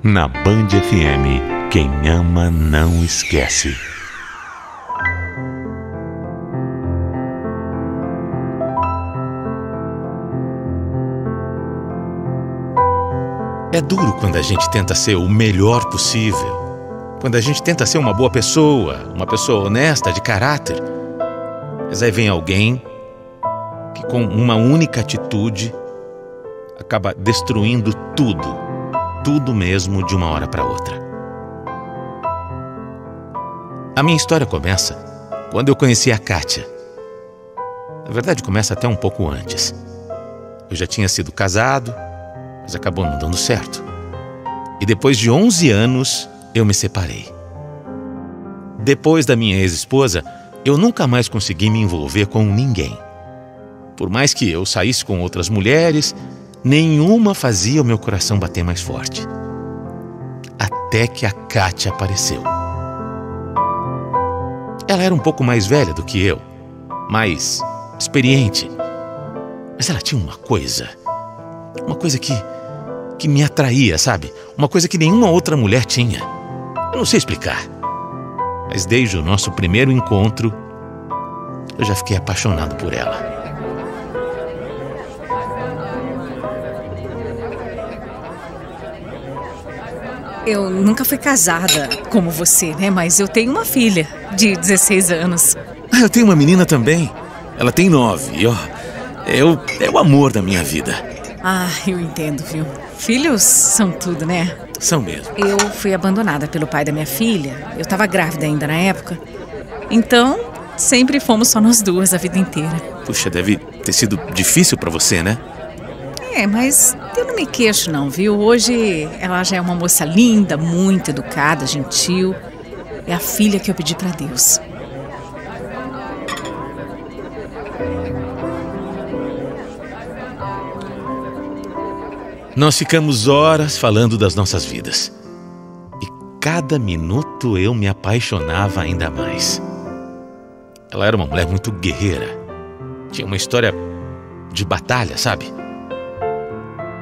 Na Band FM, quem ama não esquece. É duro quando a gente tenta ser o melhor possível. Quando a gente tenta ser uma boa pessoa, uma pessoa honesta, de caráter. Mas aí vem alguém que com uma única atitude acaba destruindo tudo mesmo de uma hora para outra. A minha história começa quando eu conheci a Kátia. Na verdade, começa até um pouco antes. Eu já tinha sido casado, mas acabou não dando certo. E depois de 11 anos, eu me separei. Depois da minha ex-esposa, eu nunca mais consegui me envolver com ninguém. Por mais que eu saísse com outras mulheres, nenhuma fazia o meu coração bater mais forte. Até que a Kátia apareceu. Ela era um pouco mais velha do que eu, mais experiente. Mas ela tinha uma coisa que me atraía, sabe? Uma coisa que nenhuma outra mulher tinha. Eu não sei explicar. Mas desde o nosso primeiro encontro, eu já fiquei apaixonado por ela. Eu nunca fui casada como você, né? Mas eu tenho uma filha de 16 anos. Eu tenho uma menina também. Ela tem 9 e, ó, é o amor da minha vida. Ah, eu entendo, viu? Filhos são tudo, né? São mesmo. Eu fui abandonada pelo pai da minha filha. Eu tava grávida ainda na época. Então, sempre fomos só nós duas a vida inteira. Puxa, deve ter sido difícil pra você, né? Mas eu não me queixo não, viu? Hoje ela já é uma moça linda, muito educada, gentil. É a filha que eu pedi pra Deus. Nós ficamos horas falando das nossas vidas. E cada minuto eu me apaixonava ainda mais. Ela era uma mulher muito guerreira. Tinha uma história de batalha, sabe?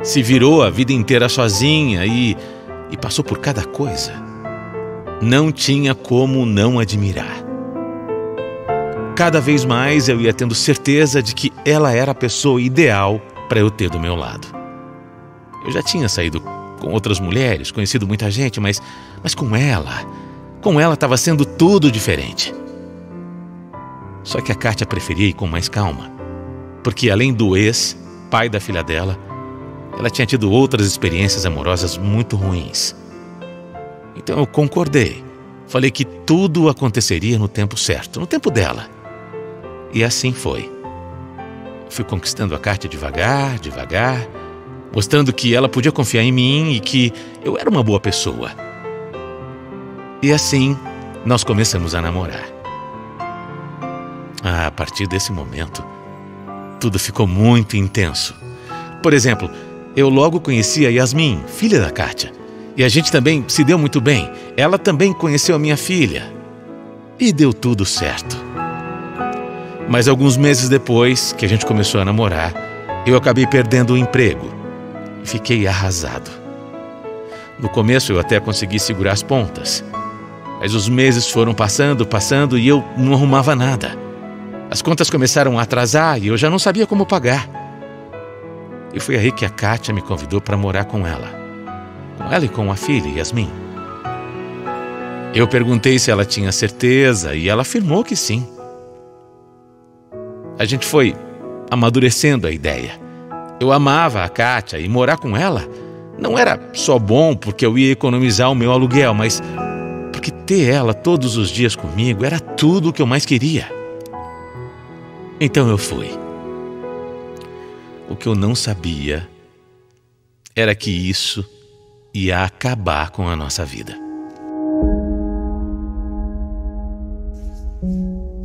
Se virou a vida inteira sozinha e passou por cada coisa. Não tinha como não admirar. Cada vez mais eu ia tendo certeza de que ela era a pessoa ideal para eu ter do meu lado. Eu já tinha saído com outras mulheres, conhecido muita gente, mas com ela estava sendo tudo diferente. Só que a Kátia preferia ir com mais calma, porque além do ex, pai da filha dela, ela tinha tido outras experiências amorosas muito ruins. Então eu concordei. Falei que tudo aconteceria no tempo certo, no tempo dela. E assim foi. Fui conquistando a Kátia devagar, mostrando que ela podia confiar em mim e que eu era uma boa pessoa. E assim, nós começamos a namorar. A partir desse momento, tudo ficou muito intenso. Por exemplo, eu logo conheci a Yasmin, filha da Kátia. E a gente também se deu muito bem. Ela também conheceu a minha filha. E deu tudo certo. Mas alguns meses depois que a gente começou a namorar, eu acabei perdendo o emprego. E fiquei arrasado. No começo eu até consegui segurar as pontas. Mas os meses foram passando e eu não arrumava nada. As contas começaram a atrasar e eu já não sabia como pagar. E foi aí que a Kátia me convidou para morar com ela. Com ela e com a filha, Yasmin. Eu perguntei se ela tinha certeza e ela afirmou que sim. A gente foi amadurecendo a ideia. Eu amava a Kátia e morar com ela não era só bom porque eu ia economizar o meu aluguel, mas porque ter ela todos os dias comigo era tudo o que eu mais queria. Então eu fui. O que eu não sabia era que isso ia acabar com a nossa vida.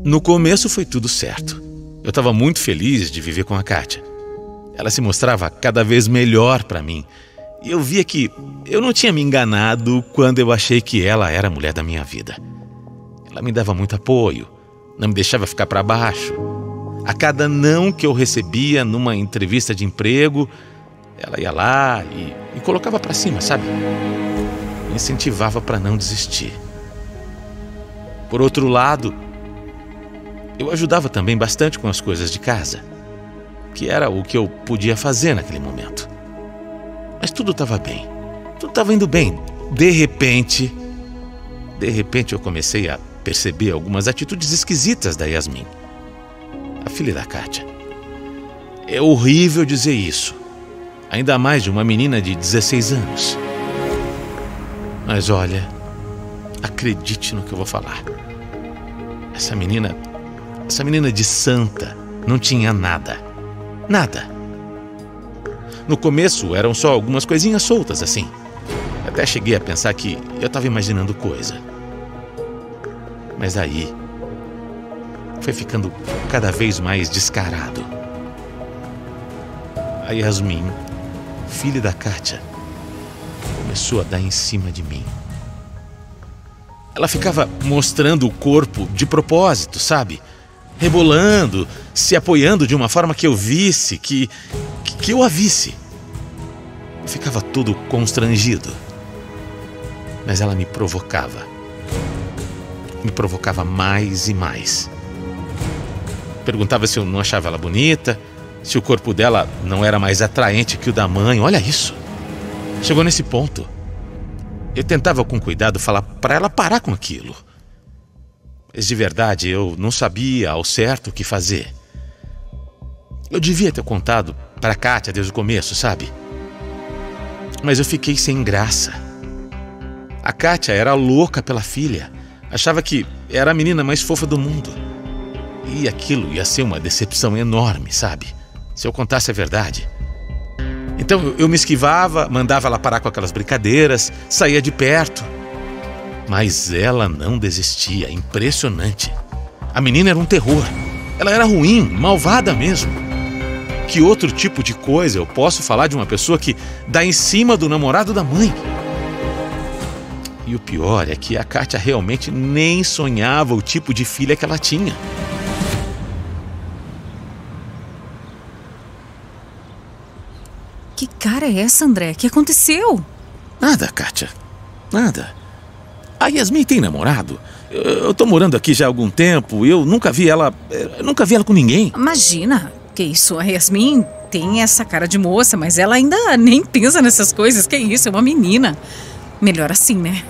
No começo foi tudo certo. Eu estava muito feliz de viver com a Kátia. Ela se mostrava cada vez melhor para mim. E eu via que eu não tinha me enganado quando eu achei que ela era a mulher da minha vida. Ela me dava muito apoio, não me deixava ficar para baixo. A cada não que eu recebia numa entrevista de emprego, ela ia lá e me colocava para cima, sabe? Me incentivava para não desistir. Por outro lado, eu ajudava também bastante com as coisas de casa, que era o que eu podia fazer naquele momento. Mas tudo estava bem, tudo estava indo bem. De repente eu comecei a perceber algumas atitudes esquisitas da Yasmin, a filha da Kátia. É horrível dizer isso, ainda mais de uma menina de 16 anos. Mas olha, acredite no que eu vou falar. Essa menina de santa não tinha nada. No começo eram só algumas coisinhas soltas assim. Até cheguei a pensar que eu estava imaginando coisa. Mas aí foi ficando cada vez mais descarado. A Yasmin, filha da Kátia, começou a dar em cima de mim. Ela ficava mostrando o corpo de propósito, sabe? Rebolando, se apoiando de uma forma que eu visse, que eu a visse. Eu ficava todo constrangido. Mas ela me provocava mais e mais. Perguntava se eu não achava ela bonita, se o corpo dela não era mais atraente que o da mãe. Olha isso. Chegou nesse ponto. Eu tentava com cuidado falar para ela parar com aquilo. Mas de verdade eu não sabia ao certo o que fazer. Eu devia ter contado para a Kátia desde o começo, sabe? Mas eu fiquei sem graça. A Kátia era louca pela filha. Achava que era a menina mais fofa do mundo. E aquilo ia ser uma decepção enorme, sabe? Se eu contasse a verdade. Então eu me esquivava, mandava ela parar com aquelas brincadeiras, saía de perto. Mas ela não desistia, impressionante. A menina era um terror. Ela era ruim, malvada mesmo. Que outro tipo de coisa eu posso falar de uma pessoa que dá em cima do namorado da mãe? E o pior é que a Kátia realmente nem sonhava o tipo de filha que ela tinha. Que cara é essa, André? O que aconteceu? Nada, Kátia. Nada. A Yasmin tem namorado. Eu tô morando aqui já há algum tempo. Eu nunca vi ela com ninguém. Imagina. Que isso? A Yasmin tem essa cara de moça, mas ela ainda nem pensa nessas coisas. Que isso? É uma menina. Melhor assim, né?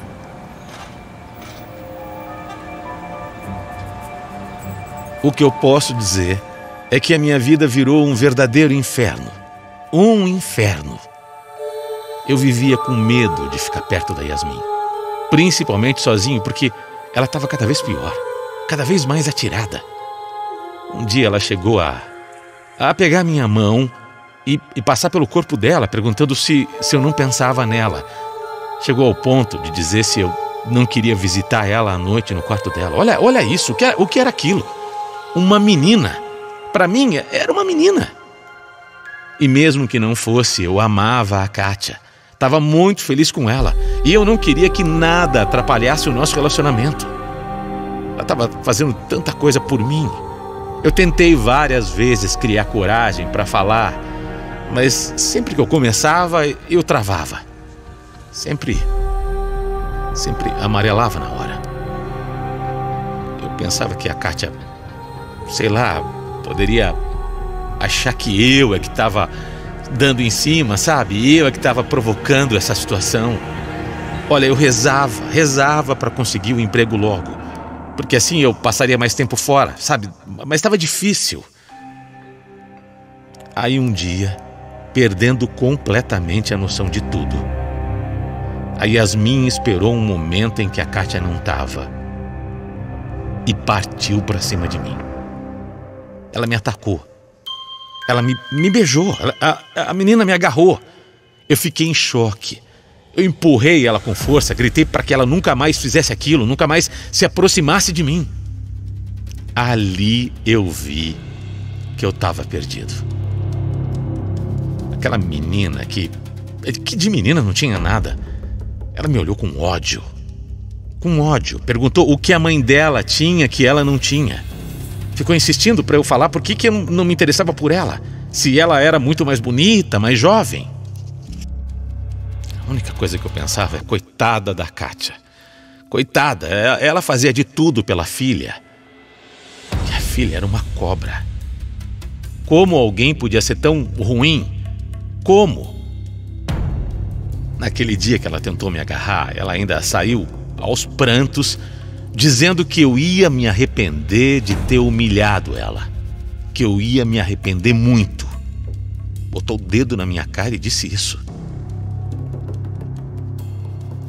O que eu posso dizer é que a minha vida virou um verdadeiro inferno. Um inferno. Eu vivia com medo de ficar perto da Yasmin. Principalmente sozinho, porque ela estava cada vez pior. Cada vez mais atirada. Um dia ela chegou a pegar minha mão e passar pelo corpo dela, perguntando se eu não pensava nela. Chegou ao ponto de dizer se eu não queria visitar ela à noite no quarto dela. Olha isso, o que era aquilo? Uma menina. Para mim, era uma menina. E mesmo que não fosse, eu amava a Kátia. Estava muito feliz com ela. E eu não queria que nada atrapalhasse o nosso relacionamento. Ela estava fazendo tanta coisa por mim. Eu tentei várias vezes criar coragem para falar, mas sempre que eu começava, eu travava. Sempre amarelava na hora. Eu pensava que a Kátia, sei lá, poderia achar que eu é que estava dando em cima, sabe? Eu é que estava provocando essa situação. Olha, eu rezava para conseguir o emprego logo, porque assim eu passaria mais tempo fora, sabe? Mas estava difícil. Aí um dia, perdendo completamente a noção de tudo, a Yasmin esperou um momento em que a Kátia não estava e partiu para cima de mim. Ela me atacou. Ela me beijou. A menina me agarrou. Eu fiquei em choque. Eu empurrei ela com força, gritei para que ela nunca mais fizesse aquilo, nunca mais se aproximasse de mim. Ali eu vi que eu estava perdido. Aquela menina que de menina não tinha nada. Ela me olhou com ódio. Com ódio. Perguntou o que a mãe dela tinha que ela não tinha. Ficou insistindo para eu falar por que eu não me interessava por ela. Se ela era muito mais bonita, mais jovem. A única coisa que eu pensava é: coitada da Kátia. Coitada, ela fazia de tudo pela filha. E a filha era uma cobra. Como alguém podia ser tão ruim? Como? Naquele dia que ela tentou me agarrar, ela ainda saiu aos prantos, dizendo que eu ia me arrepender de ter humilhado ela. Que eu ia me arrepender muito. Botou o dedo na minha cara e disse isso.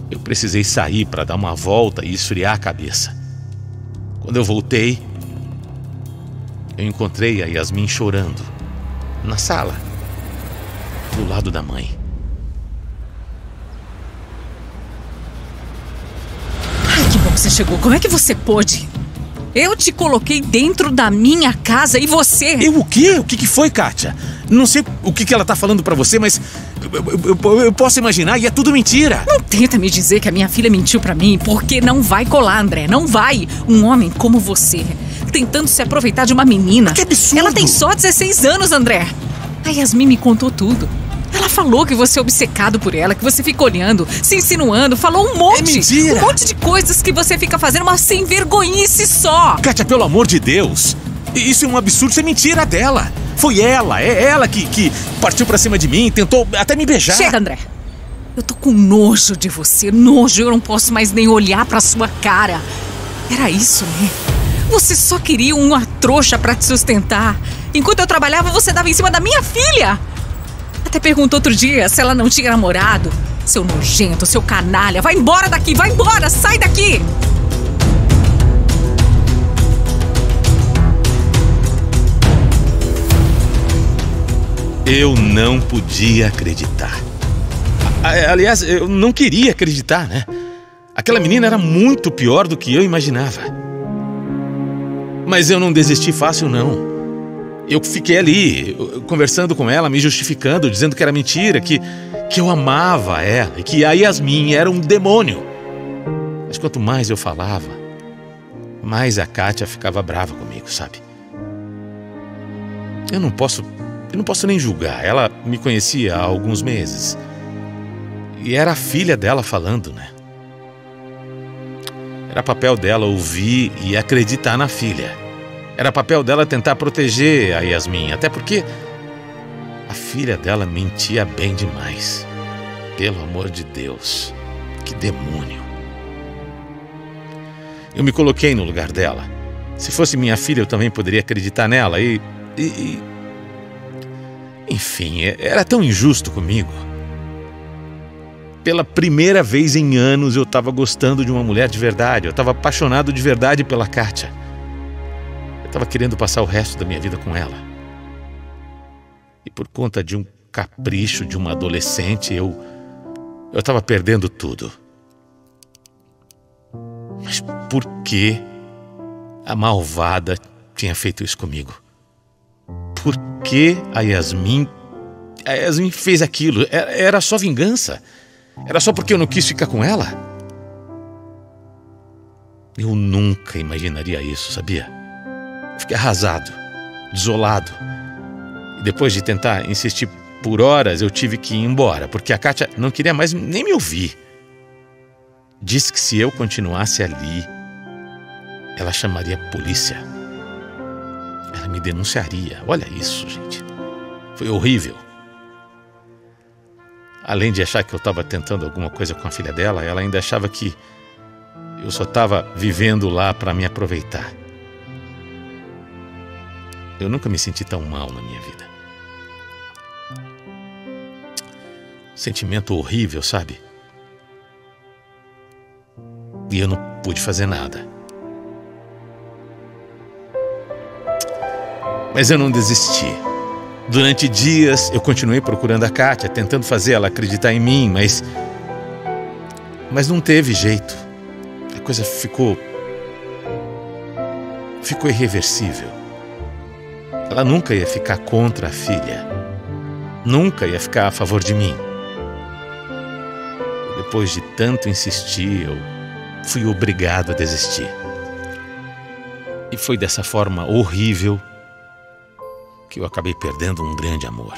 Eu precisei sair para dar uma volta e esfriar a cabeça. Quando eu voltei, eu encontrei a Yasmin chorando, na sala, do lado da mãe. Ai, que bom que você chegou. Como é que você pôde? Eu te coloquei dentro da minha casa e você... Eu o quê? O que foi, Kátia? Não sei o que ela tá falando pra você, mas eu posso imaginar e é tudo mentira. Não tenta me dizer que a minha filha mentiu pra mim, porque não vai colar, André, não vai. Um homem como você, tentando se aproveitar de uma menina. Que absurdo! Ela tem só 16 anos, André. A Yasmin me contou tudo. Ela falou que você é obcecado por ela, que você fica olhando, se insinuando, falou um monte. É mentira! Um monte de coisas que você fica fazendo, uma sem vergonhice só. Kátia, pelo amor de Deus! Isso é um absurdo, isso é mentira dela. Foi ela, é ela que partiu pra cima de mim, tentou até me beijar. Chega, André. Eu tô com nojo de você, nojo. Eu não posso mais nem olhar pra sua cara. Era isso, né? Você só queria uma trouxa pra te sustentar. Enquanto eu trabalhava, você dava em cima da minha filha. Até perguntou outro dia se ela não tinha namorado. Seu nojento, seu canalha. Vai embora daqui, vai embora, sai daqui. Eu não podia acreditar. Aliás, eu não queria acreditar, né? Aquela menina era muito pior do que eu imaginava. Mas eu não desisti fácil, não. Eu fiquei ali, conversando com ela, me justificando, dizendo que era mentira, que eu amava ela e que a Yasmin era um demônio. Mas quanto mais eu falava, mais a Kátia ficava brava comigo, sabe? Eu não posso nem julgar. Ela me conhecia há alguns meses. E era a filha dela falando, né? Era papel dela ouvir e acreditar na filha. Era papel dela tentar proteger a Yasmin, até porque a filha dela mentia bem demais. Pelo amor de Deus, que demônio. Eu me coloquei no lugar dela. Se fosse minha filha, eu também poderia acreditar nela Enfim, era tão injusto comigo. Pela primeira vez em anos eu estava gostando de uma mulher de verdade. Eu estava apaixonado de verdade pela Kátia. Eu estava querendo passar o resto da minha vida com ela. E por conta de um capricho de uma adolescente, eu estava perdendo tudo. Mas por que a malvada tinha feito isso comigo? Por que a Yasmin fez aquilo? Era só vingança? Era só porque eu não quis ficar com ela? Eu nunca imaginaria isso, sabia? Eu fiquei arrasado, desolado. E depois de tentar insistir por horas, eu tive que ir embora, porque a Kátia não queria mais nem me ouvir. Disse que se eu continuasse ali, ela chamaria a polícia. Ela me denunciaria. Olha isso, gente. Foi horrível. Além de achar que eu estava tentando alguma coisa com a filha dela, ela ainda achava que eu só estava vivendo lá para me aproveitar. Eu nunca me senti tão mal na minha vida. Sentimento horrível, sabe? E eu não pude fazer nada. Mas eu não desisti. Durante dias eu continuei procurando a Kátia, tentando fazer ela acreditar em mim, mas não teve jeito. A coisa ficou irreversível. Ela nunca ia ficar contra a filha. Nunca ia ficar a favor de mim. Depois de tanto insistir, eu fui obrigado a desistir. E foi dessa forma horrível que eu acabei perdendo um grande amor.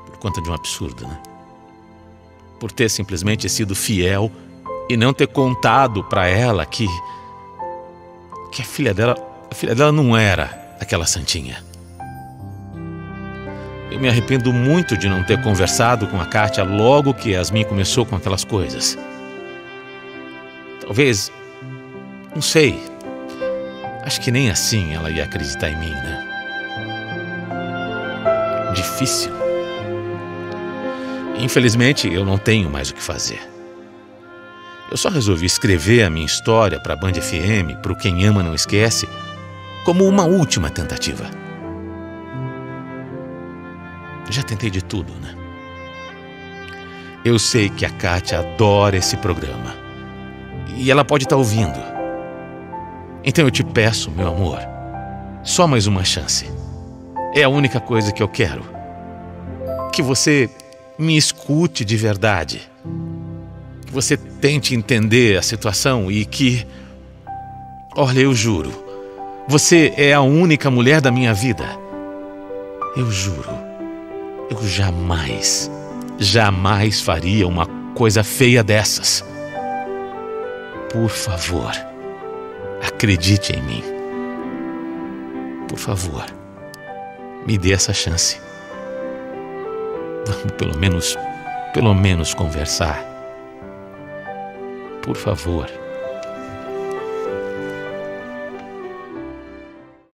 Por conta de um absurdo, né? por ter simplesmente sido fiel e não ter contado para ela que a filha dela não era aquela santinha. Eu me arrependo muito de não ter conversado com a Kátia logo que Yasmin começou com aquelas coisas. Talvez, não sei, acho que nem assim ela ia acreditar em mim, né? Difícil. Infelizmente, eu não tenho mais o que fazer. Eu só resolvi escrever a minha história para a Band FM, para o Quem Ama Não Esquece, como uma última tentativa. Já tentei de tudo, né? Eu sei que a Kátia adora esse programa. E ela pode estar ouvindo. Então eu te peço, meu amor, só mais uma chance. É a única coisa que eu quero. Que você me escute de verdade. Que você tente entender a situação e que... Olha, eu juro, você é a única mulher da minha vida. Eu juro. Eu jamais faria uma coisa feia dessas. Por favor, acredite em mim. Por favor, me dê essa chance. Vamos pelo menos conversar. Por favor.